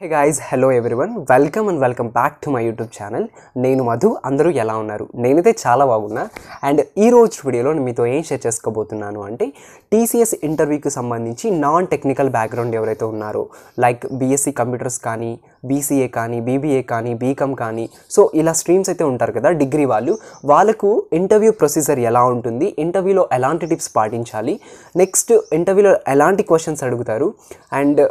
Hey guys, hello everyone. Welcome back to my YouTube channel. నేను మధు. అందరూ ఎలా ఉన్నారు? నేనైతే చాలా బాగున్నా. అండ్ ఈ రోజు వీడియోలో మీతో ఏం షేర్ చేసుకోబోతున్నాను అంటే TCS ఇంటర్వ్యూకి సంబంధించి నాన్ టెక్నికల్ బ్యాక్గ్రౌండ్ ఎవరైతే ఉన్నారో లైక్ BSc కంప్యూటర్స్ కానీ BCA కానీ BBA కానీ BCom కానీ సో ఇలా స్ట్రీమ్స్ అయితే ఉంటారు కదా డిగ్రీ వాళ్ళకు ఇంటర్వ్యూ ప్రొసీజర్ ఎలా ఉంటుంది, ఇంటర్వ్యూలో ఎలాంటి టిప్స్ పాటించాలి, నెక్స్ట్ ఇంటర్వ్యూలో ఎలాంటి క్వశ్చన్స్ అడుగుతారు అండ్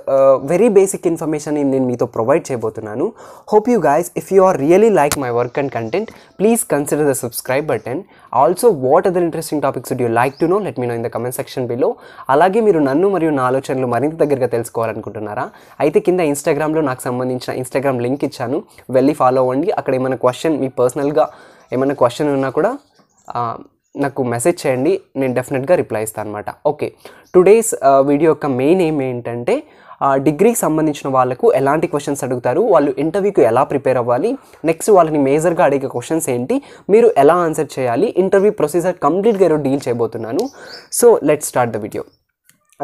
వెరీ బేసిక్ ఇన్ఫర్మేషన్ నేను మీతో ప్రొవైడ్ చేయబోతున్నాను. Hope you guys if you are really like my work and content please consider the subscribe button. Also what other interesting topics would you like to know let me know in the comment section below. అలాగే మీరు నన్ను మరియు నా ఆలోచనలు మరింత దగ్గరగా తెలుసుకోవాలనుకుంటున్నారా? అయితే కింద ఇన్స్టాగ్రామ్లో నాకు సంబంధించిన ఇన్స్టాగ్రామ్ లింక్ ఇచ్చాను, వెళ్ళి ఫాలో అవ్వండి. అక్కడ ఏమైనా క్వశ్చన్ మీ పర్సనల్గా ఏమైనా క్వశ్చన్ ఉన్నా కూడా నాకు మెసేజ్ చేయండి, నేను డెఫినెట్గా రిప్లై ఇస్తాను అనమాట. ఓకే, టుడేస్ వీడియో యొక్క మెయిన్ ఏం ఏంటంటే డిగ్రీకి సంబంధించిన వాళ్ళకు ఎలాంటి క్వశ్చన్స్ అడుగుతారు, వాళ్ళు ఇంటర్వ్యూకి ఎలా ప్రిపేర్ అవ్వాలి, నెక్స్ట్ వాళ్ళని మేజర్గా అడిగే క్వశ్చన్స్ ఏంటి, మీరు ఎలా ఆన్సర్ చేయాలి, ఇంటర్వ్యూ ప్రొసీజర్ కంప్లీట్గా ఈరోజు డీల్ చేయబోతున్నాను. So let's start the video.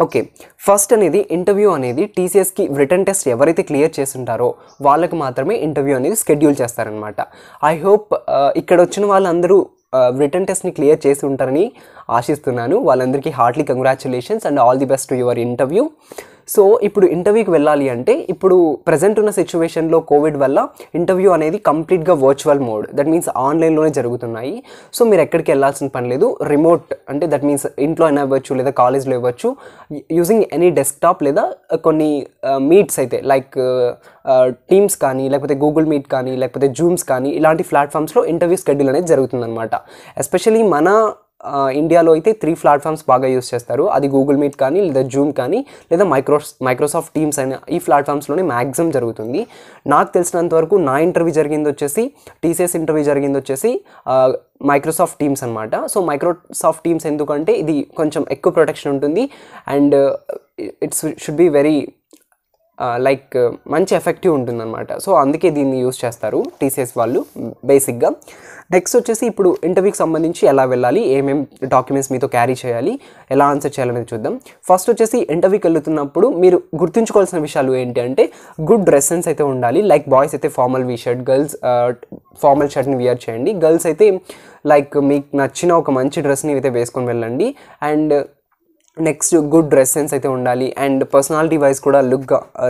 Okay, first అనేది ఇంటర్వ్యూ అనేది TCSకి రిటన్ టెస్ట్ ఎవరైతే క్లియర్ చేస్తుంటారో వాళ్ళకు మాత్రమే ఇంటర్వ్యూ అనేది షెడ్యూల్ చేస్తారనమాట. ఐ హోప్ ఇక్కడ వచ్చిన వాళ్ళందరూ రిటన్ టెస్ట్ని క్లియర్ చేసి ఉంటారని ఆశిస్తున్నాను. వాళ్ళందరికీ Hartley congratulations and all the best to your interview. So ఇప్పుడు ఇంటర్వ్యూకి వెళ్ళాలి అంటే ఇప్పుడు ప్రజెంట్ ఉన్న సిచ్యువేషన్లో కోవిడ్ వల్ల ఇంటర్వ్యూ అనేది కంప్లీట్గా వర్చువల్ మోడ్, దట్ మీన్స్ ఆన్లైన్లోనే జరుగుతున్నాయి. సో మీరు ఎక్కడికి వెళ్ళాల్సిన పని లేదు, రిమోట్ అంటే దట్ మీన్స్ ఇంట్లో అయినా ఇవ్వచ్చు లేదా కాలేజ్లో ఇవ్వచ్చు, యూజింగ్ ఎనీ డెస్క్టాప్ లేదా కొన్ని మీట్స్ అయితే లైక్ టీమ్స్ కానీ లేకపోతే గూగుల్ మీట్ కానీ లేకపోతే జూమ్స్ కానీ ఇలాంటి ప్లాట్ఫామ్స్లో ఇంటర్వ్యూ షెడ్యూల్ అనేది జరుగుతుందన్నమాట. ఎస్పెషలీ మన ఇండియాలో అయితే 3 ప్లాట్ఫామ్స్ బాగా యూస్ చేస్తారు, అది గూగుల్ మీట్ కానీ లేదా జూమ్ కానీ లేదా మైక్రోసాఫ్ట్ టీమ్స్ అయిన ఈ ప్లాట్ఫామ్స్లోనే మ్యాక్సిమం జరుగుతుంది. నాకు తెలిసినంత వరకు నా ఇంటర్వ్యూ జరిగింది వచ్చేసి TCS ఇంటర్వ్యూ జరిగింది వచ్చేసి మైక్రోసాఫ్ట్ టీమ్స్ అనమాట. సో మైక్రోసాఫ్ట్ టీమ్స్ ఎందుకంటే ఇది కొంచెం ఎక్కువ ప్రొటెక్షన్ ఉంటుంది and it's should be very like మంచి ఎఫెక్టివ్ ఉంటుందన్నమాట. సో అందుకే దీన్ని యూస్ చేస్తారు TCS వాళ్ళు బేసిక్గా. నెక్స్ట్ వచ్చేసి ఇప్పుడు ఇంటర్వ్యూకి సంబంధించి ఎలా వెళ్ళాలి, ఏమేమి డాక్యుమెంట్స్ మీతో క్యారీ చేయాలి, ఎలా ఆన్సర్ చేయాలనేది చూద్దాం. ఫస్ట్ వచ్చేసి ఇంటర్వ్యూకి వెళ్తున్నప్పుడు మీరు గుర్తుంచుకోవాల్సిన విషయాలు ఏంటి అంటే గుడ్ డ్రెస్ సెన్స్ అయితే ఉండాలి. లైక్ బాయ్స్ అయితే ఫార్మల్ షర్ట్, గర్ల్స్ ఫార్మల్ షర్ట్ని వియర్ చేయండి. గర్ల్స్ అయితే లైక్ మీకు నచ్చిన ఒక మంచి డ్రెస్ని అయితే వేసుకొని వెళ్ళండి. And next good dress sense అయితే ఉండాలి అండ్ పర్సనాలిటీ వైజ్ కూడా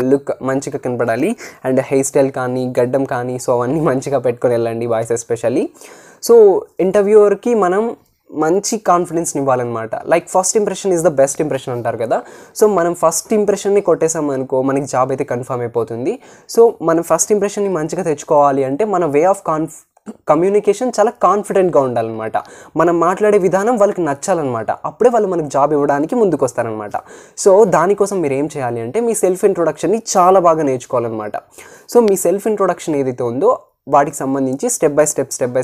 లుక్ మంచిగా కనపడాలి. అండ్ హెయిర్ స్టైల్ కానీ గడ్డం కానీ సో అవన్నీ మంచిగా పెట్టుకొని వెళ్ళండి బాయ్స్ ఎస్పెషల్లీ. సో ఇంటర్వ్యూవర్కి మనం మంచి కాన్ఫిడెన్స్ని ఇవ్వాలన్నమాట. Like first impression is the best impression అంటారు కదా. సో మనం ఫస్ట్ ఇంప్రెషన్ని కొట్టేసామనుకో మనకి జాబ్ అయితే కన్ఫర్మ్ అయిపోతుంది. సో మనం ఫస్ట్ ఇంప్రెషన్ని మంచిగా తెచ్చుకోవాలి అంటే మన వే ఆఫ్ కమ్యూనికేషన్ చాలా కాన్ఫిడెంట్గా ఉండాలన్నమాట. మనం మాట్లాడే విధానం వాళ్ళకి నచ్చాలన్నమాట. అప్పుడే వాళ్ళు మనకు జాబ్ ఇవ్వడానికి ముందుకు వస్తారనమాట. సో దానికోసం మీరు ఏం చేయాలి అంటే మీ సెల్ఫ్ ఇంట్రొడక్షన్ని చాలా బాగా నేర్చుకోవాలన్నమాట. సో మీ సెల్ఫ్ ఇంట్రొడక్షన్ ఏదైతే ఉందో వాటికి సంబంధించి స్టెప్ బై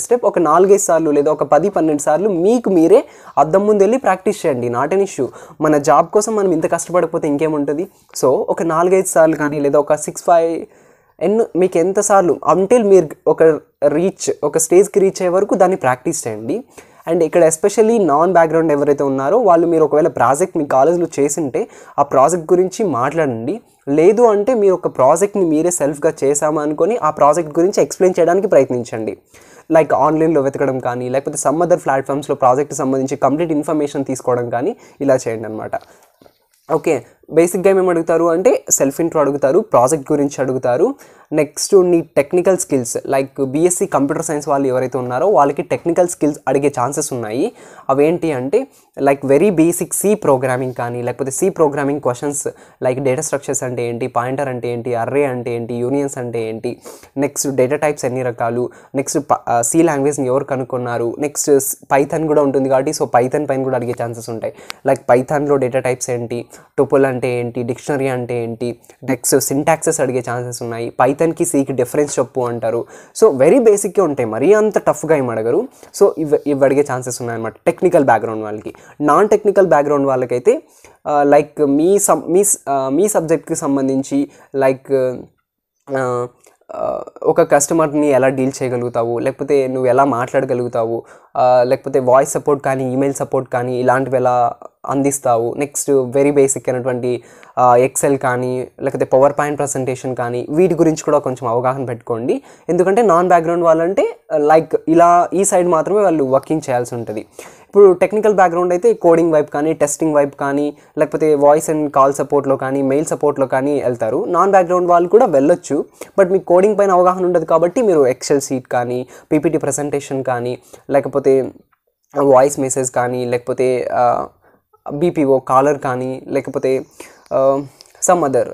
స్టెప్ ఒక 4-5 సార్లు లేదా ఒక 10-12 సార్లు మీకు మీరే అద్దం ముందు వెళ్ళి ప్రాక్టీస్ చేయండి. Not an issue. మన జాబ్ కోసం మనం ఇంత కష్టపడకపోతే ఇంకేముంటుంది. సో ఒక 4-5 సార్లు కానీ లేదా ఒక 6-5 మీకు ఎంతసార్లు అంటిల్ మీరు ఒక స్టేజ్కి రీచ్ అయ్యే వరకు దాన్ని ప్రాక్టీస్ చేయండి. అండ్ ఇక్కడ ఎస్పెషల్లీ నాన్ బ్యాక్గ్రౌండ్ ఎవరైతే ఉన్నారో వాళ్ళు మీరు ఒకవేళ ప్రాజెక్ట్ మీ కాలేజ్లో చేసింటే ఆ ప్రాజెక్ట్ గురించి మాట్లాడండి. లేదు అంటే మీరు ఒక ప్రాజెక్ట్ని మీరే సెల్ఫ్గా చేసామా అనుకొని ఆ ప్రాజెక్ట్ గురించి ఎక్స్ప్లెయిన్ చేయడానికి ప్రయత్నించండి. లైక్ ఆన్లైన్లో వెతకడం కానీ లేకపోతే సమ్ అదర్ ప్లాట్ఫామ్స్లో ప్రాజెక్ట్కి సంబంధించి కంప్లీట్ ఇన్ఫర్మేషన్ తీసుకోవడం కానీ ఇలా చేయండి అనమాట. ఓకే, బేసిక్గా ఏమేమి అడుగుతారు అంటే సెల్ఫ్ ఇంట్రో అడుగుతారు, ప్రాజెక్ట్ గురించి అడుగుతారు, నెక్స్ట్ నీ technical skills like BSc computer science వాళ్ళు ఎవరైతే ఉన్నారో వాళ్ళకి టెక్నికల్ స్కిల్స్ అడిగే ఛాన్సెస్ ఉన్నాయి. అవేంటి అంటే like very basic C programming కానీ లేకపోతే C programming questions like data structures అంటే ఏంటి, పాయింటర్ అంటే ఏంటి, అర్రే అంటే ఏంటి, యూనియన్స్ అంటే ఏంటి, నెక్స్ట్ డేటా టైప్స్ ఎన్ని రకాలు, నెక్స్ట్ C లాంగ్వేజ్ని ఎవరు కనుక్కున్నారు, నెక్స్ట్ పైథాన్ కూడా ఉంటుంది కాబట్టి సో పైథాన్ పైన కూడా అడిగే ఛాన్సెస్ ఉంటాయి. లైక్ పైథాన్లో డేటా టైప్స్ ఏంటి, టోపుల్ అంటే ఏంటి, డిక్షనరీ అంటే ఏంటి, నెక్స్ట్ సింటాక్సెస్ అడిగే ఛాన్సెస్ ఉన్నాయి. పైథాన్కి Cకి డిఫరెన్స్ చెప్పు అంటారు. సో వెరీ బేసిక్గా ఉంటాయి, మరీ అంత టఫ్గా ఏం అడగరు. సో ఇవి అడిగే ఛాన్సెస్ ఉన్నాయన్నమాట టెక్నికల్ బ్యాక్గ్రౌండ్ వాళ్ళకి. నాన్ టెక్నికల్ బ్యాక్గ్రౌండ్ వాళ్ళకైతే లైక్ మీ సబ్జెక్ట్కి సంబంధించి లైక్ ఒక కస్టమర్ని ఎలా డీల్ చేయగలుగుతావు, లేకపోతే నువ్వు ఎలా మాట్లాడగలుగుతావు, లేకపోతే వాయిస్ సపోర్ట్ కానీ ఈమెయిల్ సపోర్ట్ కానీ ఇలాంటివి ఎలా అందిస్తావు. నెక్స్ట్ వెరీ బేసిక్ అయినటువంటి ఎక్సెల్ కానీ లేకపోతే పవర్ పాయింట్ ప్రజెంటేషన్ కానీ వీటి గురించి కూడా కొంచెం అవగాహన పెట్టుకోండి. ఎందుకంటే నాన్ బ్యాక్గ్రౌండ్ వాళ్ళంటే లైక్ ఇలా ఈ సైడ్ మాత్రమే వాళ్ళు వర్కింగ్ చేయాల్సి ఉంటుంది. ఇప్పుడు టెక్నికల్ బ్యాక్గ్రౌండ్ అయితే కోడింగ్ వైపు కానీ టెస్టింగ్ వైపు కానీ లేకపోతే వాయిస్ అండ్ కాల్ సపోర్ట్లో కానీ మెయిల్ సపోర్ట్లో కానీ వెళ్తారు. నాన్ బ్యాక్గ్రౌండ్ వాళ్ళు కూడా వెళ్ళొచ్చు, బట్ మీకు కోడింగ్ పైన అవగాహన ఉండదు కాబట్టి మీరు ఎక్సెల్ షీట్ కానీ పీపీటీ ప్రజెంటేషన్ కానీ లేకపోతే వాయిస్ మెసేజ్ కానీ లేకపోతే బీపీఓ కాలర్ కానీ లేకపోతే సమ్ అదర్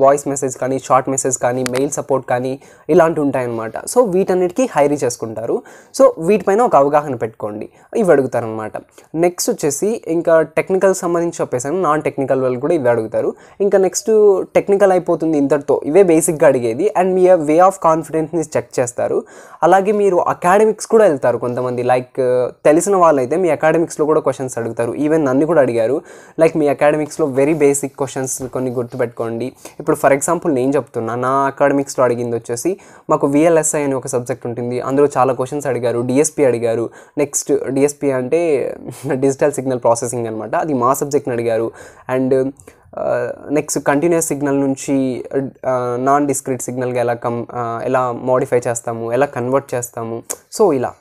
వాయిస్ మెసేజ్ కానీ షార్ట్ మెసేజ్ కానీ మెయిల్ సపోర్ట్ కానీ ఇలాంటివి ఉంటాయన్నమాట. సో వీటన్నిటికీ హైరీ చేసుకుంటారు. సో వీటిపైన ఒక అవగాహన పెట్టుకోండి, ఇవి అడుగుతారనమాట. నెక్స్ట్ వచ్చేసి ఇంకా టెక్నికల్ సంబంధించి చెప్పేసాను, నాన్ టెక్నికల్ వాళ్ళు కూడా ఇవి అడుగుతారు. ఇంకా నెక్స్ట్ టెక్నికల్ అయిపోతుంది ఇంతటితో, ఇవే బేసిక్గా అడిగేది. అండ్ మీ వే ఆఫ్ కాన్ఫిడెన్స్ని చెక్ చేస్తారు. అలాగే మీరు అకాడమిక్స్ కూడా వెళ్తారు కొంతమంది, లైక్ తెలిసిన వాళ్ళైతే మీ అకాడమిక్స్లో కూడా క్వశ్చన్స్ అడుగుతారు. ఈవెన్ నన్ను కూడా అడిగారు, లైక్ మీ అకాడమిక్స్లో వెరీ బేసిక్ క్వశ్చన్స్ కొన్ని గుర్తుపెట్టుకోండి. ఇప్పుడు ఫర్ ఎగ్జాంపుల్ నేను చెప్తున్నా, నా అకాడమిక్స్లో అడిగింది వచ్చేసి మాకు VLSI అని ఒక సబ్జెక్ట్ ఉంటుంది, అందులో చాలా క్వశ్చన్స్ అడిగారు. DSP అడిగారు. నెక్స్ట్ DSP అంటే డిజిటల్ సిగ్నల్ ప్రాసెసింగ్ అనమాట, అది మా సబ్జెక్ట్ని అడిగారు. అండ్ నెక్స్ట్ కంటిన్యూస్ సిగ్నల్ నుంచి నాన్ డిస్క్రీట్ సిగ్నల్గా ఎలా మోడిఫై చేస్తాము, ఎలా కన్వర్ట్ చేస్తాము. సో ఇలా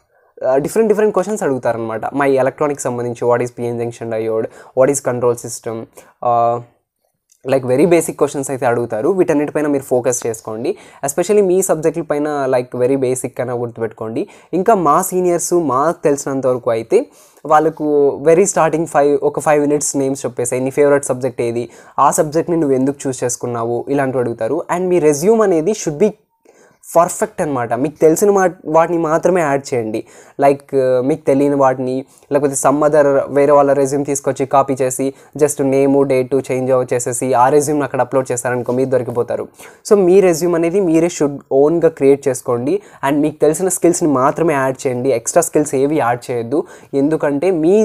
డిఫరెంట్ క్వశ్చన్స్ అడుగుతారనమాట. మై ఎలక్ట్రానిక్స్ సంబంధించి what is PN junction diode, what is control system, like very basic questions అయితే అడుగుతారు. వీటన్నిటిపైన మీరు ఫోకస్ చేసుకోండి. ఎస్పెషల్లీ మీ సబ్జెక్టుల పైన లైక్ వెరీ బేసిక్ అయినా గుర్తుపెట్టుకోండి. ఇంకా మా సీనియర్స్ మాకు తెలిసినంత వరకు అయితే వాళ్ళకు వెరీ స్టార్టింగ్ ఒక 5 minutes నేమ్స్ చెప్పేసాయి, నీ ఫేవరెట్ సబ్జెక్ట్ ఏది, ఆ సబ్జెక్ట్ని నువ్వు ఎందుకు చూస్ చేసుకున్నావు, ఇలాంటివి అడుగుతారు. అండ్ మీ రెజ్యూమ్ అనేది షుడ్ బి పర్ఫెక్ట్ అనమాట. మీకు తెలిసిన వాటిని మాత్రమే యాడ్ చేయండి. లైక్ మీకు తెలియని వాటిని లేకపోతే సమ్ అదర్ వేరే వాళ్ళ రెజ్యూమ్ తీసుకొచ్చి కాపీ చేసి జస్ట్ నేము డేటు చేంజ్ చేసేసి ఆ రెజ్యూమ్ని అక్కడ అప్లోడ్ చేస్తారనుకో మీరు దొరికిపోతారు. సో మీ రెజ్యూమ్ అనేది మీరే షుడ్ ఓన్గా క్రియేట్ చేసుకోండి. అండ్ మీకు తెలిసిన స్కిల్స్ని మాత్రమే యాడ్ చేయండి, ఎక్స్ట్రా స్కిల్స్ ఏవి యాడ్ చేయొద్దు. ఎందుకంటే మీ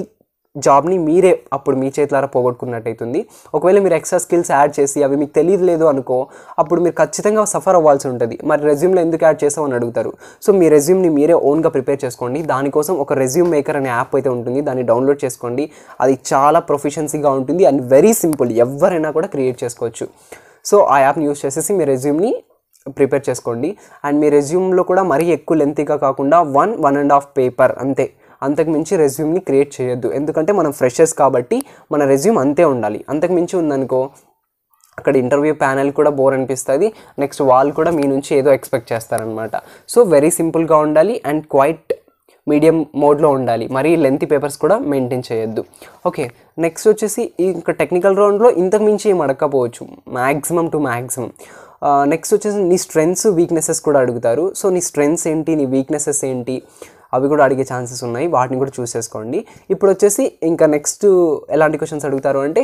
జాబ్ని మీరే అప్పుడు మీ చేతులారా పోగొట్టుకున్నట్టయితుంది. ఒకవేళ మీరు ఎక్స్ట్రా స్కిల్స్ యాడ్ చేసి అవి మీకు తెలియలేదు అనుకో, అప్పుడు మీరు ఖచ్చితంగా సఫర్ అవ్వాల్సి ఉంటుంది. మరి రెజ్యూమ్లో ఎందుకు యాడ్ చేసావు అని అడుగుతారు. సో మీ రెజ్యూమ్ని మీరే ఓన్గా ప్రిపేర్ చేసుకోండి. దానికోసం ఒక రెజ్యూమ్ మేకర్ అనే యాప్ అయితే ఉంటుంది, దాన్ని డౌన్లోడ్ చేసుకోండి. అది చాలా ప్రొఫిషియన్సీగా ఉంటుంది అండ్ వెరీ సింపుల్, ఎవరైనా కూడా క్రియేట్ చేసుకోవచ్చు. సో ఆ యాప్ని యూస్ చేసేసి మీ రెజ్యూమ్ని ప్రిపేర్ చేసుకోండి. అండ్ మీ రెజ్యూమ్లో కూడా మరీ ఎక్కువ లెంతీగా కాకుండా 1.5 పేపర్ అంతే, అంతకు మించి రెజ్యూమ్ని క్రియేట్ చేయొద్దు. ఎందుకంటే మనం ఫ్రెషర్స్ కాబట్టి మన రెజ్యూమ్ అంతే ఉండాలి. అంతకు మించి ఉందనుకో అక్కడ ఇంటర్వ్యూ ప్యానెల్ కూడా బోర్ అనిపిస్తుంది. నెక్స్ట్ వాళ్ళు కూడా మీ నుంచి ఏదో ఎక్స్పెక్ట్ చేస్తారనమాట. సో వెరీ సింపుల్గా ఉండాలి అండ్ క్వైట్ మీడియం మోడ్లో ఉండాలి. మరీ లెంతీ పేపర్స్ కూడా మెయింటైన్ చేయొద్దు. ఓకే, నెక్స్ట్ వచ్చేసి ఇంకా టెక్నికల్ రౌండ్లో ఇంతకు మించి ఏం అడగకపోవచ్చు, మ్యాక్సిమం టు మ్యాక్సిమం. నెక్స్ట్ వచ్చేసి నీ స్ట్రెంగ్స్ వీక్నెసెస్ కూడా అడుగుతారు. సో నీ స్ట్రెంగ్స్ ఏంటి, నీ వీక్నెసెస్ ఏంటి, అవి కూడా అడిగే ఛాన్సెస్ ఉన్నాయి, వాటిని కూడా చూస్ చేసుకోండి. ఇప్పుడు వచ్చేసి ఇంకా నెక్స్ట్ ఎలాంటి క్వశ్చన్స్ అడుగుతారు అంటే,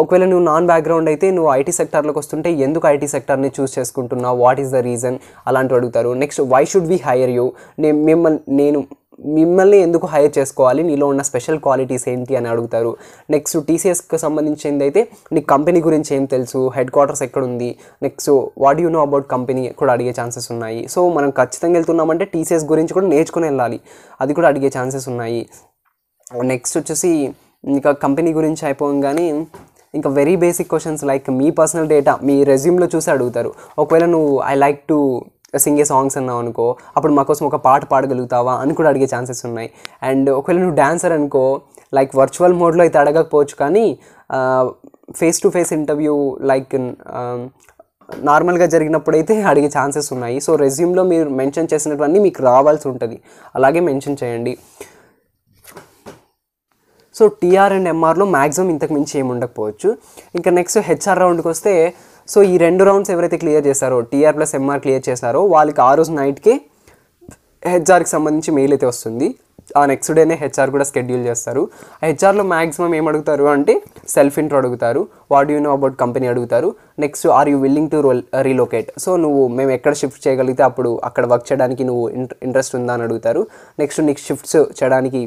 ఒకవేళ నువ్వు నాన్ బ్యాక్గ్రౌండ్ అయితే నువ్వు IT సెక్టార్లోకి వస్తుంటే ఎందుకు IT సెక్టార్ని చూస్ చేసుకుంటున్నావు, వాట్ ఈస్ ద రీజన్, అలాంటివి అడుగుతారు. Next why should we hire you, నేను మిమ్మల్ని ఎందుకు హైర్ చేసుకోవాలి, నీలో ఉన్న స్పెషల్ క్వాలిటీస్ ఏంటి అని అడుగుతారు. నెక్స్ట్ TCSకి సంబంధించింది అయితే నీ కంపెనీ గురించి ఏం తెలుసు, హెడ్ క్వార్టర్స్ ఎక్కడ ఉంది, next what you know about company కూడా అడిగే ఛాన్సెస్ ఉన్నాయి. సో మనం ఖచ్చితంగా వెళ్తున్నామంటే TCS గురించి కూడా నేర్చుకుని వెళ్ళాలి, అది కూడా అడిగే ఛాన్సెస్ ఉన్నాయి. నెక్స్ట్ వచ్చేసి ఇంకా కంపెనీ గురించి అయిపోగానే ఇంకా వెరీ బేసిక్ క్వశ్చన్స్ లైక్ మీ పర్సనల్ డేటా మీ రెజ్యూమ్లో చూసి అడుగుతారు. ఒకవేళ నువ్వు ఐ లైక్ టు సింగే సాంగ్స్ అన్నావు అనుకో, అప్పుడు మా కోసం ఒక పాట పాడగలుగుతావా అని కూడా అడిగే ఛాన్సెస్ ఉన్నాయి. అండ్ ఒకవేళ నువ్వు డాన్సర్ అనుకో, లైక్ వర్చువల్ మోడ్లో అయితే అడగకపోవచ్చు, కానీ face to face interview like నార్మల్గా జరిగినప్పుడైతే అడిగే ఛాన్సెస్ ఉన్నాయి. సో రెజ్యూమ్లో మీరు మెన్షన్ చేసినవన్నీ మీకు రావాల్సి ఉంటుంది, అలాగే మెన్షన్ చేయండి. సో TR అండ్ MRలో మ్యాక్సిమం ఇంతకు మించి ఏమి ఉండకపోవచ్చు. ఇంకా నెక్స్ట్ HR రౌండ్కి వస్తే, సో ఈ 2 రౌండ్స్ ఎవరైతే క్లియర్ చేస్తారో TR + MR క్లియర్ చేస్తారో వాళ్ళకి ఆ రోజు నైట్కి HRకి సంబంధించి మెయిల్ అయితే వస్తుంది. ఆ నెక్స్ట్ డేనే HR కూడా షెడ్యూల్ చేస్తారు. HRలో మ్యాక్సిమం ఏం అడుగుతారు అంటే సెల్ఫ్ ఇంట్రో అడుగుతారు, what you know about company అడుగుతారు. Next are you willing to relocate, so మేము ఎక్కడ షిఫ్ట్ చేయగలిగితే అప్పుడు అక్కడ వర్క్ చేయడానికి నువ్వు ఇంట్రెస్ట్ ఉందా అని అడుగుతారు. నెక్స్ట్ నీకు షిఫ్ట్స్ చేయడానికి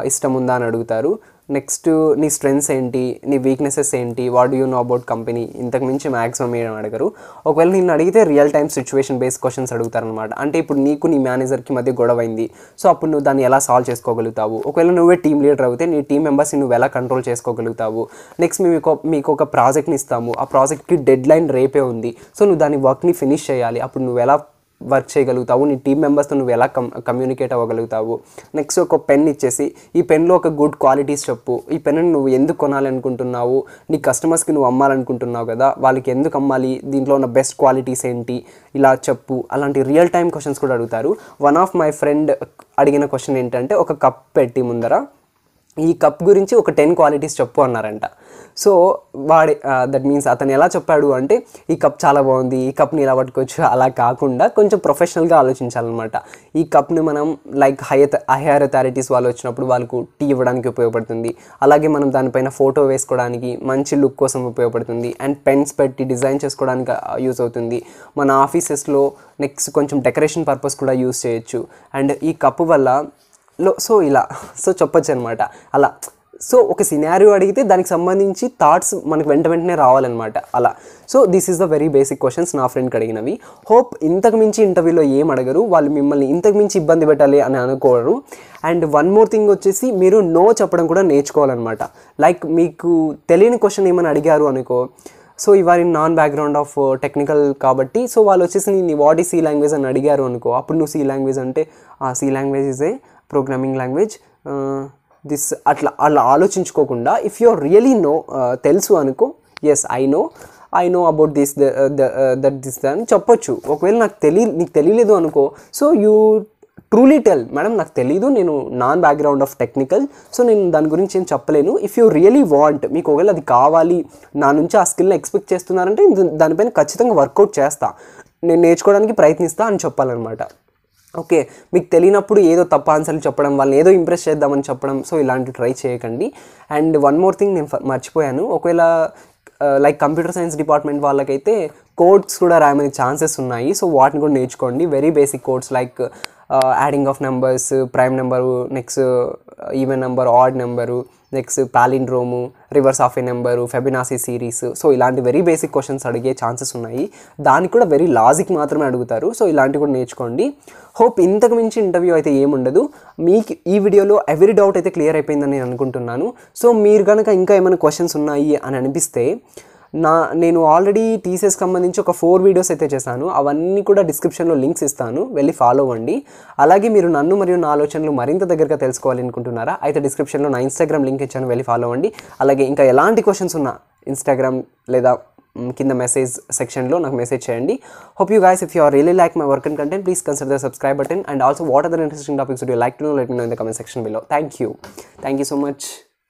ఇష్టం ఉందా అని అడుగుతారు. నెక్స్ట్ నీ స్ట్రెంగ్స్ ఏంటి, నీ వీక్నెసెస్ ఏంటి, what do you know about company, ఇంతకు మించి మ్యాక్సిమం ఏం అడగరు. ఒకవేళ నిన్ను అడిగితే real time situation based questions అడుగుతారనమాట. అంటే ఇప్పుడు నీకు నీ మేనేజర్కి మధ్య గొడవ అయింది, సో అప్పుడు నువ్వు దాన్ని ఎలా సాల్వ్ చేసుకోగలుగుతావు. ఒకవేళ నువ్వే టీమ్ లీడర్ అయితే నీ టీమ్ మెంబర్స్ని నువ్వు ఎలా కంట్రోల్ చేసుకోగలుగుతావు. నెక్స్ట్ మీకు ఒక ప్రాజెక్ట్ని ఇస్తాము, ఆ ప్రాజెక్ట్కి డెడ్ లైన్ రేపే ఉంది, సో నువ్వు దాని వర్క్ని ఫినిష్ చేయాలి. అప్పుడు నువ్వు ఎలా వర్క్ చేయగలుగుతావు, నీ టీమ్ మెంబర్స్తో నువ్వు ఎలా కమ్యూనికేట్ అవ్వగలుగుతావు. నెక్స్ట్ ఒక పెన్ ఇచ్చేసి ఈ పెన్లో ఒక గుడ్ క్వాలిటీస్ చెప్పు, ఈ పెన్ను నువ్వు ఎందుకు కొనాలి అనుకుంటున్నావు, నీ కస్టమర్స్కి నువ్వు అమ్మాలనుకుంటున్నావు కదా, వాళ్ళకి ఎందుకు అమ్మాలి, దీంట్లో ఉన్న బెస్ట్ క్వాలిటీస్ ఏంటి, ఇలా చెప్పు. అలాంటి రియల్ టైమ్ క్వశ్చన్స్ కూడా అడుగుతారు. వన్ ఆఫ్ మై ఫ్రెండ్ అడిగిన క్వశ్చన్ ఏంటంటే, ఒక కప్ పెట్టి ముందర ఈ కప్ గురించి ఒక 10 క్వాలిటీస్ చెప్పు అన్నారంట. సో దట్ మీన్స్ అతను ఎలా చెప్పాడు అంటే, ఈ కప్ చాలా బాగుంది, ఈ కప్ని ఇలా పట్టుకోవచ్చు, అలా కాకుండా కొంచెం ప్రొఫెషనల్గా ఆలోచించాలన్నమాట. ఈ కప్ని మనం లైక్ హైయర్ అథారిటీస్ వాళ్ళు వచ్చినప్పుడు వాళ్ళకు టీ ఇవ్వడానికి ఉపయోగపడుతుంది, అలాగే మనం దానిపైన ఫోటో వేసుకోవడానికి మంచి లుక్ కోసం ఉపయోగపడుతుంది, అండ్ పెన్స్ పెట్టి డిజైన్ చేసుకోవడానికి యూస్ అవుతుంది, మన ఆఫీసెస్లో నెక్స్ట్ కొంచెం డెకరేషన్ పర్పస్ కూడా యూస్ చేయొచ్చు, అండ్ ఈ కప్పు వల్ల సో చెప్పొచ్చు అనమాట అలా. సో ఒక సినారియో అడిగితే దానికి సంబంధించి థాట్స్ మనకు వెంటనే రావాలన్నమాట అలా. So this is the very basic questions నా ఫ్రెండ్కి అడిగినవి. హోప్ ఇంతకు మించి ఇంటర్వ్యూలో ఏం అడగరు, వాళ్ళు మిమ్మల్ని ఇంతకు మించి ఇబ్బంది పెట్టాలి అని అనుకోరు. అండ్ వన్ మోర్ థింగ్ వచ్చేసి, మీరు నో చెప్పడం కూడా నేర్చుకోవాలన్నమాట. లైక్ మీకు తెలియని క్వశ్చన్ ఏమైనా అడిగారు అనుకో, సో ఇవాళ నాన్ బ్యాక్గ్రౌండ్ ఆఫ్ టెక్నికల్ కాబట్టి, సో వాళ్ళు వచ్చేసి నీ వాట్ ఈ సి లాంగ్వేజ్ అని అడిగారు అనుకో, అప్పుడు నువ్వు సి లాంగ్వేజ్ అంటే C language is a programming language అట్లా ఆలోచించుకోకుండా, ఇఫ్ యూ రియలీ నో తెలుసు అనుకో, yes I know about this అని చెప్పొచ్చు. ఒకవేళ నీకు తెలియలేదు అనుకో, so you truly tell, madam నాకు తెలీదు, నేను non background of technical, so నేను దాని గురించి ఏం చెప్పలేను. ఇఫ్ యూ రియలీ వాంట్, మీకు ఒకవేళ అది కావాలి, నా నుంచి ఆ స్కిల్ని ఎక్స్పెక్ట్ చేస్తున్నారంటే దానిపైన ఖచ్చితంగా వర్కౌట్ చేస్తా, నేను నేర్చుకోవడానికి ప్రయత్నిస్తా అని చెప్పాలన్నమాట. ఓకే, మీకు తెలియనప్పుడు ఏదో తప్ప ఆన్సర్లు చెప్పడం, వాళ్ళని ఏదో ఇంప్రెస్ చేద్దామని చెప్పడం, సో ఇలాంటివి ట్రై చేయకండి. అండ్ వన్ మోర్ థింగ్ నేను మర్చిపోయాను, ఒకవేళ లైక్ కంప్యూటర్ సైన్స్ డిపార్ట్మెంట్ వాళ్ళకైతే కోడ్స్ కూడా రాయమనే ఛాన్సెస్ ఉన్నాయి, సో వాటిని కూడా నేర్చుకోండి. Very basic codes like adding of numbers, prime number, next even number, odd number, next palindrome, reverse of a number, fibonacci series, so ఇలాంటి వెరీ బేసిక్ క్వశ్చన్స్ అడిగే chances ఉన్నాయి. దానికి కూడా వెరీ లాజిక్ మాత్రమే అడుగుతారు, సో ఇలాంటివి కూడా నేర్చుకోండి. హోప్ ఇంతకు మించి ఇంటర్వ్యూ అయితే ఏముండదు. మీకు ఈ వీడియోలో ఎవరీ డౌట్ అయితే క్లియర్ అయిపోయిందని నేను అనుకుంటున్నాను. సో మీరు కనుక ఇంకా ఏమైనా క్వశ్చన్స్ ఉన్నాయి అని అనిపిస్తే, నేను ఆల్రెడీ టీసీఎస్కి సంబంధించి ఒక 4 వీడియోస్ అయితే చేశాను, అవన్నీ కూడా డిస్క్రిప్షన్లో లింక్స్ ఇస్తాను, వెళ్ళి ఫాలో అవ్వండి. అలాగే మీరు నన్ను మరియు నా ఆలోచనలు మరింత దగ్గరగా తెలుసుకోవాలి అనుకుంటున్నారా, అయితే డిస్క్రిప్షన్లో నా ఇన్స్టాగ్రామ్ లింక్ ఇచ్చాను, వెళ్ళి ఫాలో అవ్వండి. అలాగే ఇంకా ఎలాంటి క్వశ్చన్స్ ఉన్నా ఇన్స్టాగ్రామ్ లేదా కింద మెసేజ్ సెక్షన్లో నాకు మెసేజ్ చేయండి. Hope you guys, if you are really like my work and content, please consider the subscribe button, and also what are the interesting topics would you like to know, let me know in the comment section below. Thank you so much.